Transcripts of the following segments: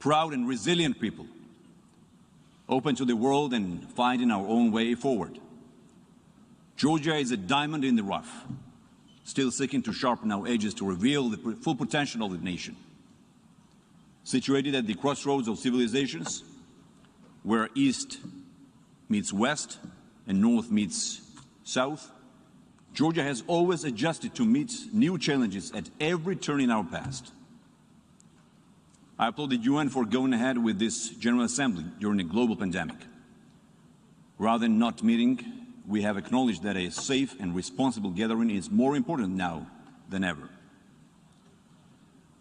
proud and resilient people, open to the world and finding our own way forward. Georgia is a diamond in the rough, still seeking to sharpen our edges to reveal the full potential of the nation. Situated at the crossroads of civilizations, where East meets West and North meets South, Georgia has always adjusted to meet new challenges at every turn in our past. I applaud the UN for going ahead with this General Assembly during a global pandemic. Rather than not meeting, we have acknowledged that a safe and responsible gathering is more important now than ever.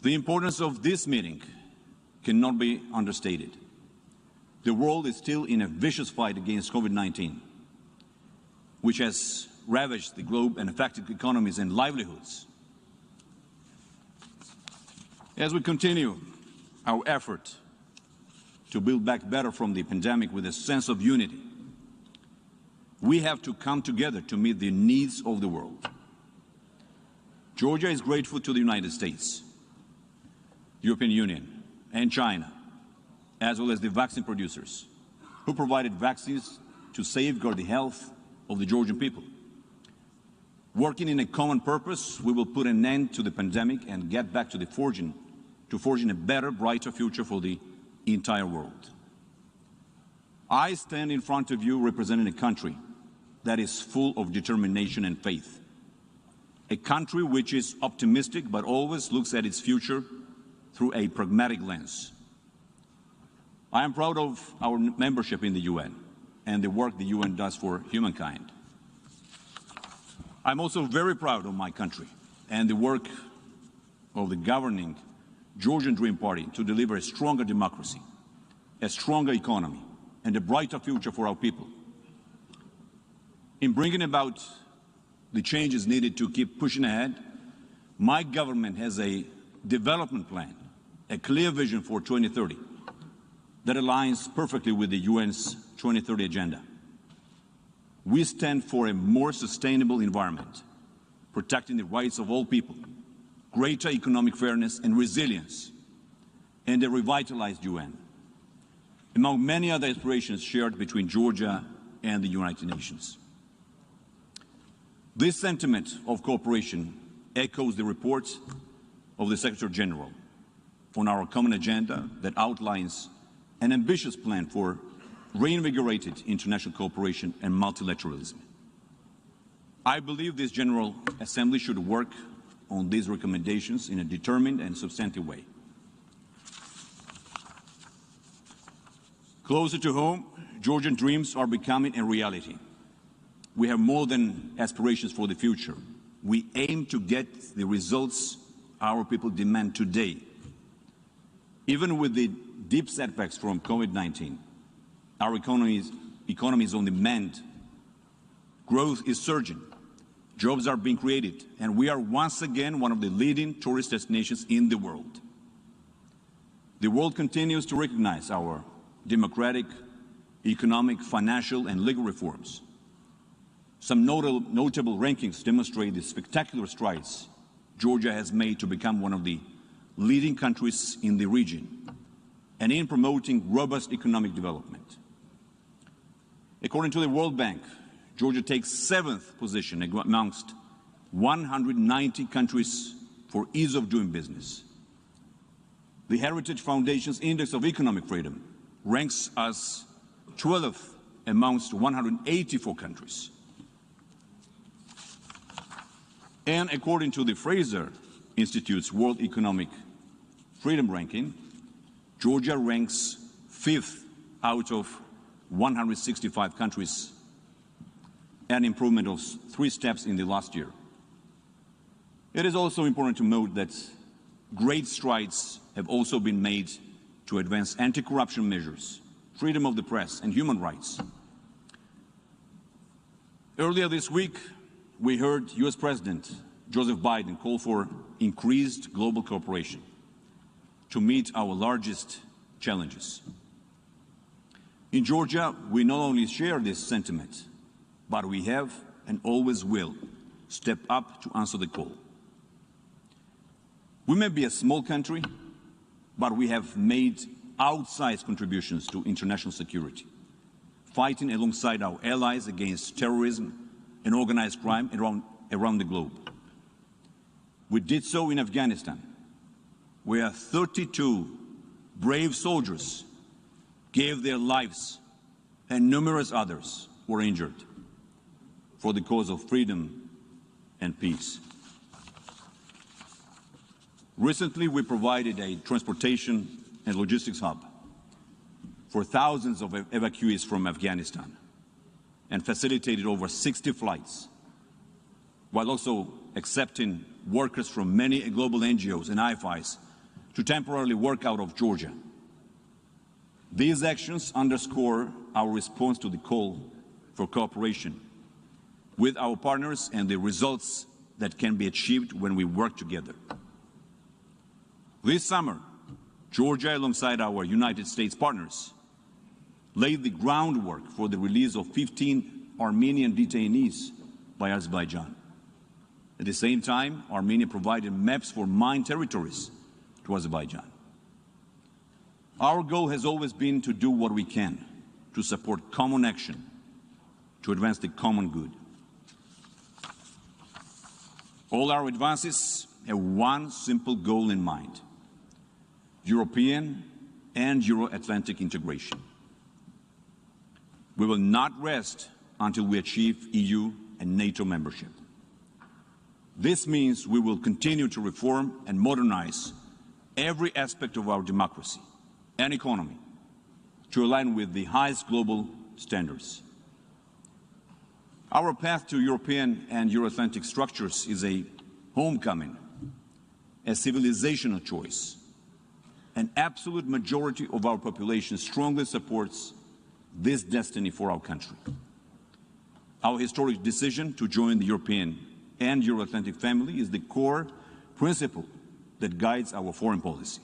The importance of this meeting cannot be understated. The world is still in a vicious fight against COVID-19, which has ravaged the globe and affected economies and livelihoods. As we continue our effort to build back better from the pandemic with a sense of unity, we have to come together to meet the needs of the world. Georgia is grateful to the United States, European Union, and China, as well as the vaccine producers, who provided vaccines to safeguard the health of the Georgian people. Working in a common purpose, we will put an end to the pandemic and get back to forging a better, brighter future for the entire world. I stand in front of you representing a country that is full of determination and faith. A country which is optimistic but always looks at its future through a pragmatic lens. I am proud of our membership in the UN and the work the UN does for humankind. I'm also very proud of my country and the work of the governing Georgian Dream Party to deliver a stronger democracy, a stronger economy, and a brighter future for our people. In bringing about the changes needed to keep pushing ahead, my government has a development plan, a clear vision for 2030 that aligns perfectly with the UN's 2030 agenda. We stand for a more sustainable environment, protecting the rights of all people, greater economic fairness and resilience, and a revitalized UN, among many other aspirations shared between Georgia and the United Nations. This sentiment of cooperation echoes the report of the Secretary General on our common agenda that outlines an ambitious plan for reinvigorated international cooperation and multilateralism. I believe this General Assembly should work on these recommendations in a determined and substantive way. Closer to home, Georgian dreams are becoming a reality. We have more than aspirations for the future. We aim to get the results our people demand today. Even with the deep setbacks from COVID-19, our economy is on the mend. Growth is surging. Jobs are being created, and we are once again one of the leading tourist destinations in the world. The world continues to recognize our democratic, economic, financial, and legal reforms. Some notable rankings demonstrate the spectacular strides Georgia has made to become one of the leading countries in the region and in promoting robust economic development. According to the World Bank, Georgia takes 7th position amongst 190 countries for ease of doing business. The Heritage Foundation's Index of Economic Freedom ranks us 12th amongst 184 countries. And according to the Fraser Institute's World Economic Freedom Ranking, Georgia ranks 5th out of 165 countries, an improvement of 3 steps in the last year. It is also important to note that great strides have also been made to advance anti-corruption measures, freedom of the press, and human rights. Earlier this week, we heard US President Joseph Biden call for increased global cooperation to meet our largest challenges. In Georgia, we not only share this sentiment, but we have and always will step up to answer the call. We may be a small country, but we have made outsized contributions to international security, fighting alongside our allies against terrorism and organized crime around the globe. We did so in Afghanistan, where 32 brave soldiers gave their lives and numerous others were injured for the cause of freedom and peace. Recently, we provided a transportation and logistics hub for thousands of evacuees from Afghanistan and facilitated over 60 flights, while also accepting workers from many global NGOs and IFIs to temporarily work out of Georgia. These actions underscore our response to the call for cooperation with our partners and the results that can be achieved when we work together. This summer, Georgia, alongside our United States partners, laid the groundwork for the release of 15 Armenian detainees by Azerbaijan. At the same time, Armenia provided maps for mine territories to Azerbaijan. Our goal has always been to do what we can to support common action to advance the common good. All our advances have one simple goal in mind: European and Euro-Atlantic integration. We will not rest until we achieve EU and NATO membership. This means we will continue to reform and modernize every aspect of our democracy and economy to align with the highest global standards. Our path to European and Euro-Atlantic structures is a homecoming, a civilizational choice. An absolute majority of our population strongly supports this destiny for our country. Our historic decision to join the European and Euro-Atlantic family is the core principle that guides our foreign policy.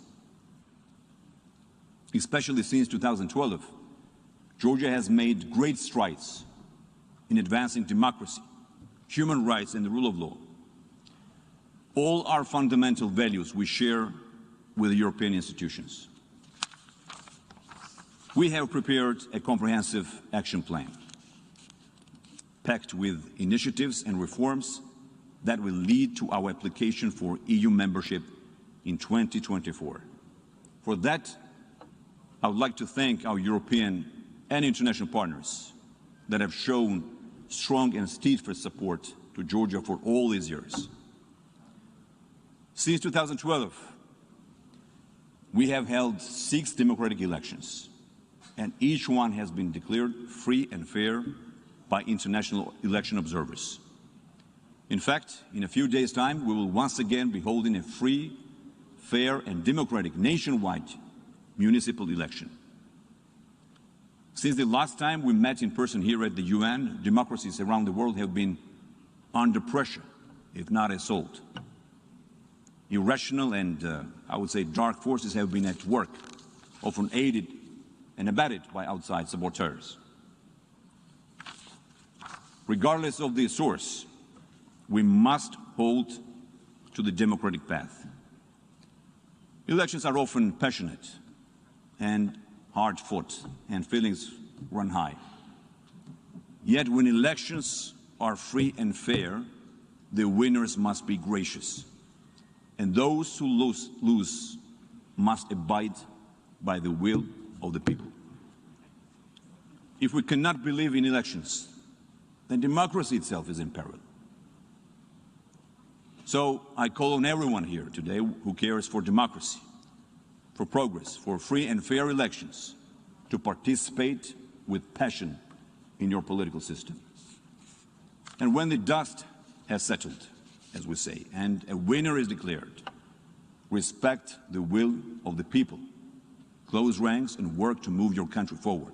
Especially since 2012, Georgia has made great strides in advancing democracy, human rights, and the rule of law. All are fundamental values we share with the European institutions. We have prepared a comprehensive action plan, packed with initiatives and reforms that will lead to our application for EU membership in 2024. For that, I would like to thank our European and international partners that have shown strong and steadfast support to Georgia for all these years. Since 2012, we have held 6 democratic elections, and each one has been declared free and fair by international election observers. In fact, in a few days' time, we will once again be holding a free, fair, and democratic nationwide municipal election. Since the last time we met in person here at the UN, democracies around the world have been under pressure, if not assault. Irrational and, I would say, dark forces have been at work, often aided and abetted by outside saboteurs. Regardless of the source, we must hold to the democratic path. Elections are often passionate and hard-fought, and feelings run high. Yet when elections are free and fair, the winners must be gracious, and those who lose must abide by the will of the people. If we cannot believe in elections, then democracy itself is in peril. So I call on everyone here today who cares for democracy, for progress, for free and fair elections, to participate with passion in your political system. And when the dust has settled, as we say, and a winner is declared, respect the will of the people, close ranks, and work to move your country forward.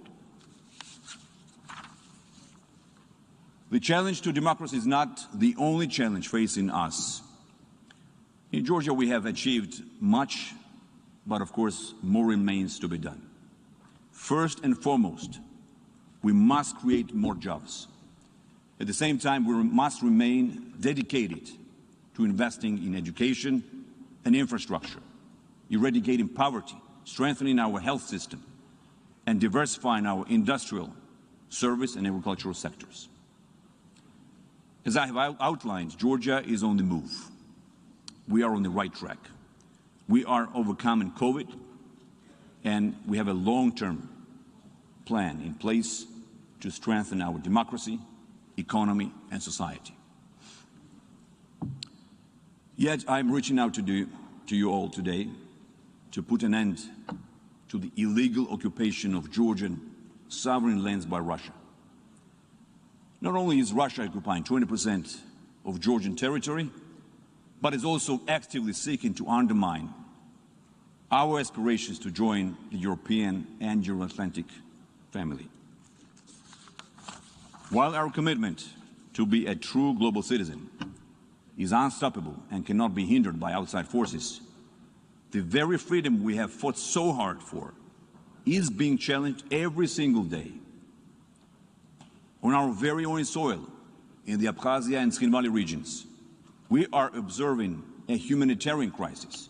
The challenge to democracy is not the only challenge facing us. In Georgia, we have achieved much, but of course, more remains to be done. First and foremost, we must create more jobs. At the same time, we must remain dedicated to investing in education and infrastructure, eradicating poverty, strengthening our health system, and diversifying our industrial, service, and agricultural sectors. As I have outlined, Georgia is on the move. We are on the right track. We are overcoming COVID, and we have a long-term plan in place to strengthen our democracy, economy, and society. Yet I'm reaching out to you all today to put an end to the illegal occupation of Georgian sovereign lands by Russia. Not only is Russia occupying 20% of Georgian territory, but is also actively seeking to undermine our aspirations to join the European and Euro-Atlantic family. While our commitment to be a true global citizen is unstoppable and cannot be hindered by outside forces, the very freedom we have fought so hard for is being challenged every single day. On our very own soil, in the Abkhazia and Skhin Valley regions, we are observing a humanitarian crisis,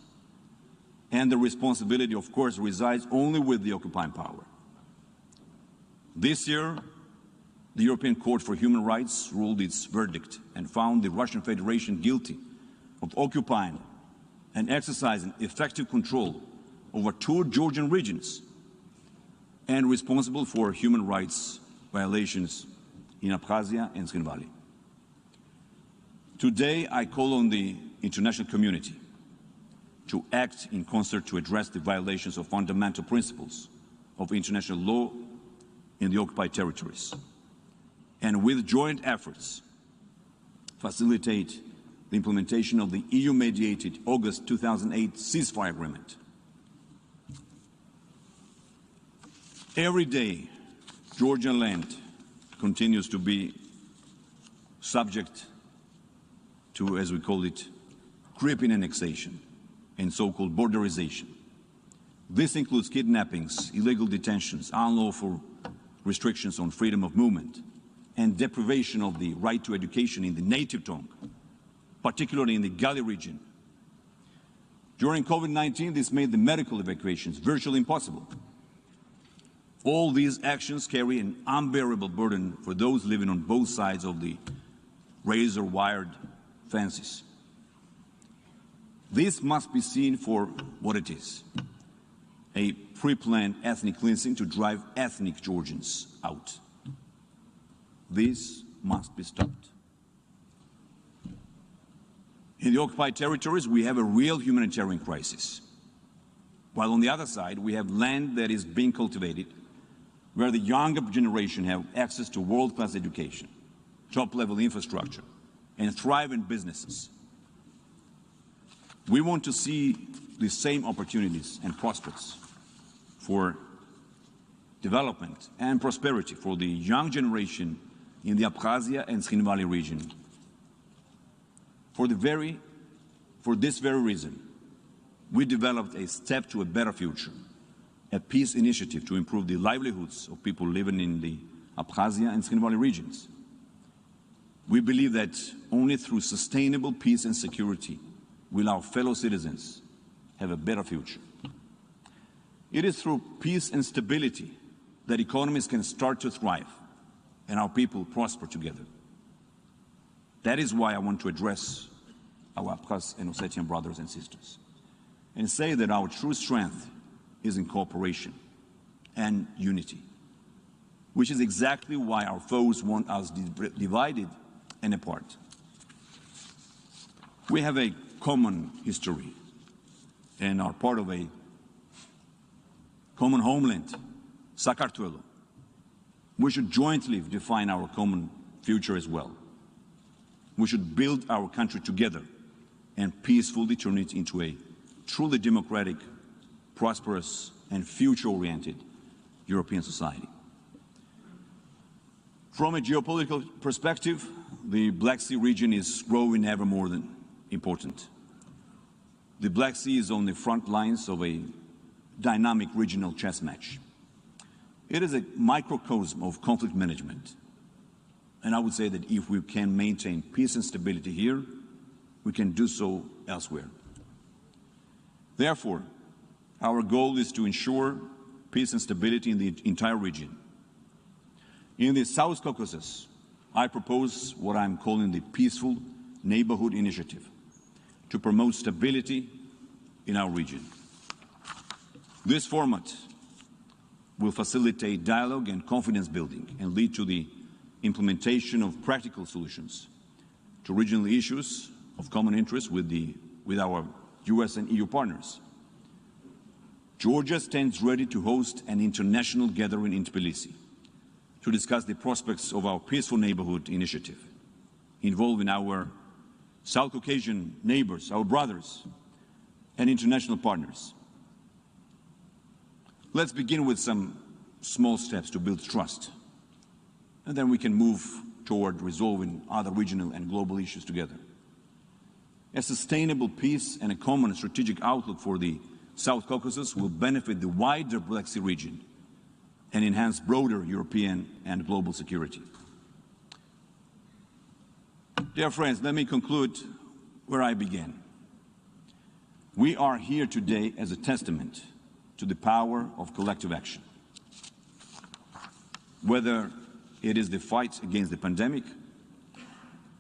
and the responsibility, of course, resides only with the occupying power. This year, the European Court for Human Rights ruled its verdict and found the Russian Federation guilty of occupying and exercising effective control over 2 Georgian regions and responsible for human rights violations in Abkhazia and Skhin Valley. Today, I call on the international community to act in concert to address the violations of fundamental principles of international law in the occupied territories, and with joint efforts, facilitate the implementation of the EU-mediated August 2008 ceasefire agreement. Every day, Georgian land continues to be subject to, as we call it, creeping annexation and so-called borderization. This includes kidnappings, illegal detentions, unlawful restrictions on freedom of movement, and deprivation of the right to education in the native tongue, particularly in the Gali region. During COVID-19, this made the medical evacuations virtually impossible. All these actions carry an unbearable burden for those living on both sides of the razor-wired fences. This must be seen for what it is: a pre-planned ethnic cleansing to drive ethnic Georgians out. This must be stopped. In the occupied territories, we have a real humanitarian crisis, while on the other side, we have land that is being cultivated, where the younger generation have access to world-class education, top-level infrastructure, and thriving businesses. We want to see the same opportunities and prospects for development and prosperity for the young generation in the Abkhazia and Skhin Valley region. For this very reason, we developed a Step to a Better Future, a peace initiative to improve the livelihoods of people living in the Abkhazia and Skhin Valley regions. We believe that only through sustainable peace and security will our fellow citizens have a better future. It is through peace and stability that economies can start to thrive and our people prosper together. That is why I want to address our Abkhaz and Ossetian brothers and sisters and say that our true strength is in cooperation and unity, which is exactly why our foes want us divided and apart. We have a common history and are part of a common homeland, Sakartvelo. We should jointly define our common future as well. We should build our country together and peacefully turn it into a truly democratic, prosperous, and future-oriented European society. From a geopolitical perspective, the Black Sea region is growing ever more than important. The Black Sea is on the front lines of a dynamic regional chess match. It is a microcosm of conflict management. And I would say that if we can maintain peace and stability here, we can do so elsewhere. Therefore, Our goal is to ensure peace and stability in the entire region. In the South Caucasus, I propose what I'm calling the Peaceful Neighborhood Initiative to promote stability in our region. This format will facilitate dialogue and confidence building and lead to the implementation of practical solutions to regional issues of common interest with our US and EU partners. Georgia stands ready to host an international gathering in Tbilisi to discuss the prospects of our Peaceful Neighborhood Initiative, involving our South Caucasian neighbors, our brothers, and international partners. Let's begin with some small steps to build trust, and then we can move toward resolving other regional and global issues together. A sustainable peace and a common strategic outlook for the South Caucasus will benefit the wider Black Sea region and enhance broader European and global security. Dear friends, let me conclude where I began. We are here today as a testament to the power of collective action. Whether it is the fight against the pandemic,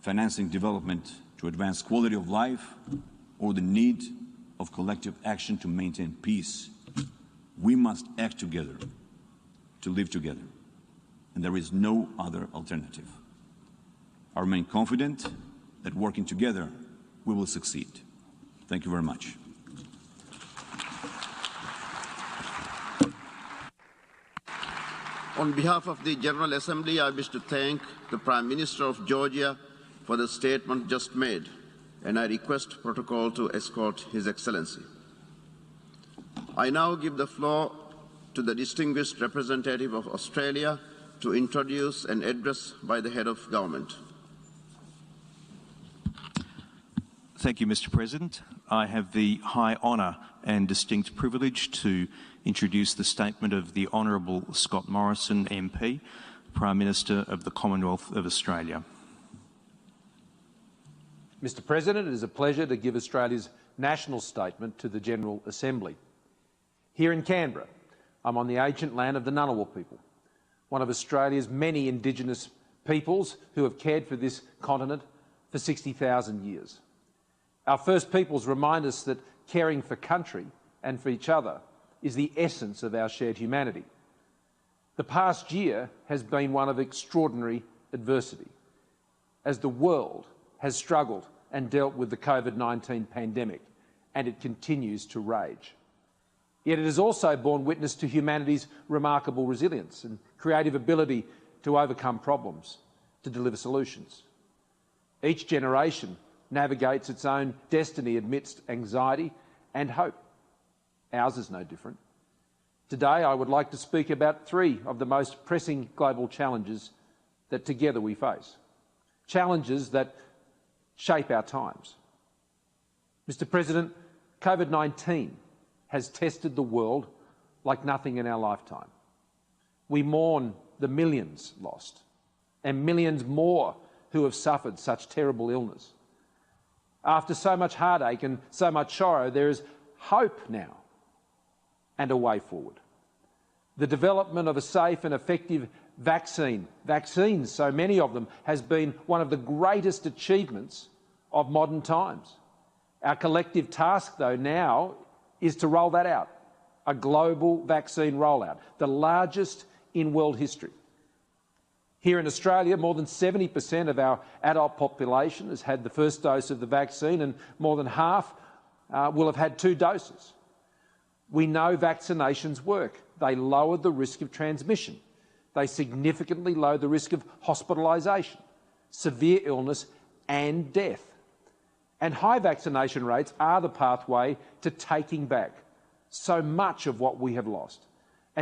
financing development to advance quality of life, or the need of collective action to maintain peace, we must act together to live together, and there is no other alternative. I remain confident that working together we will succeed. Thank you very much. On behalf of the General Assembly, I wish to thank the Prime Minister of Georgia for the statement just made, and I request protocol to escort His Excellency. I now give the floor to the distinguished representative of Australia to introduce an address by the head of government. Thank you, Mr. President. I have the high honour and distinct privilege to introduce the statement of the Honourable Scott Morrison MP, Prime Minister of the Commonwealth of Australia. Mr. President, it is a pleasure to give Australia's national statement to the General Assembly. Here in Canberra, I'm on the ancient land of the Ngunnawal people, one of Australia's many Indigenous peoples who have cared for this continent for 60,000 years. Our First Peoples remind us that caring for country and for each other is the essence of our shared humanity. The past year has been one of extraordinary adversity, as the world has struggled and dealt with the COVID-19 pandemic, and it continues to rage. Yet it has also borne witness to humanity's remarkable resilience and creative ability to overcome problems, to deliver solutions. Each generation navigates its own destiny amidst anxiety and hope. Ours is no different. Today, I would like to speak about three of the most pressing global challenges that together we face. Challenges that shape our times. Mr. President, COVID-19 has tested the world like nothing in our lifetime. We mourn the millions lost and millions more who have suffered such terrible illness. After so much heartache and so much sorrow, there is hope now and a way forward. The development of a safe and effective vaccines, so many of them, has been one of the greatest achievements of modern times. Our collective task, though, now is to roll that out, a global vaccine rollout, the largest in world history. Here in Australia, more than 70% of our adult population has had the first dose of the vaccine, and more than half will have had 2 doses. We know vaccinations work. They lower the risk of transmission. They significantly lower the risk of hospitalisation, severe illness and death. And high vaccination rates are the pathway to taking back so much of what we have lost.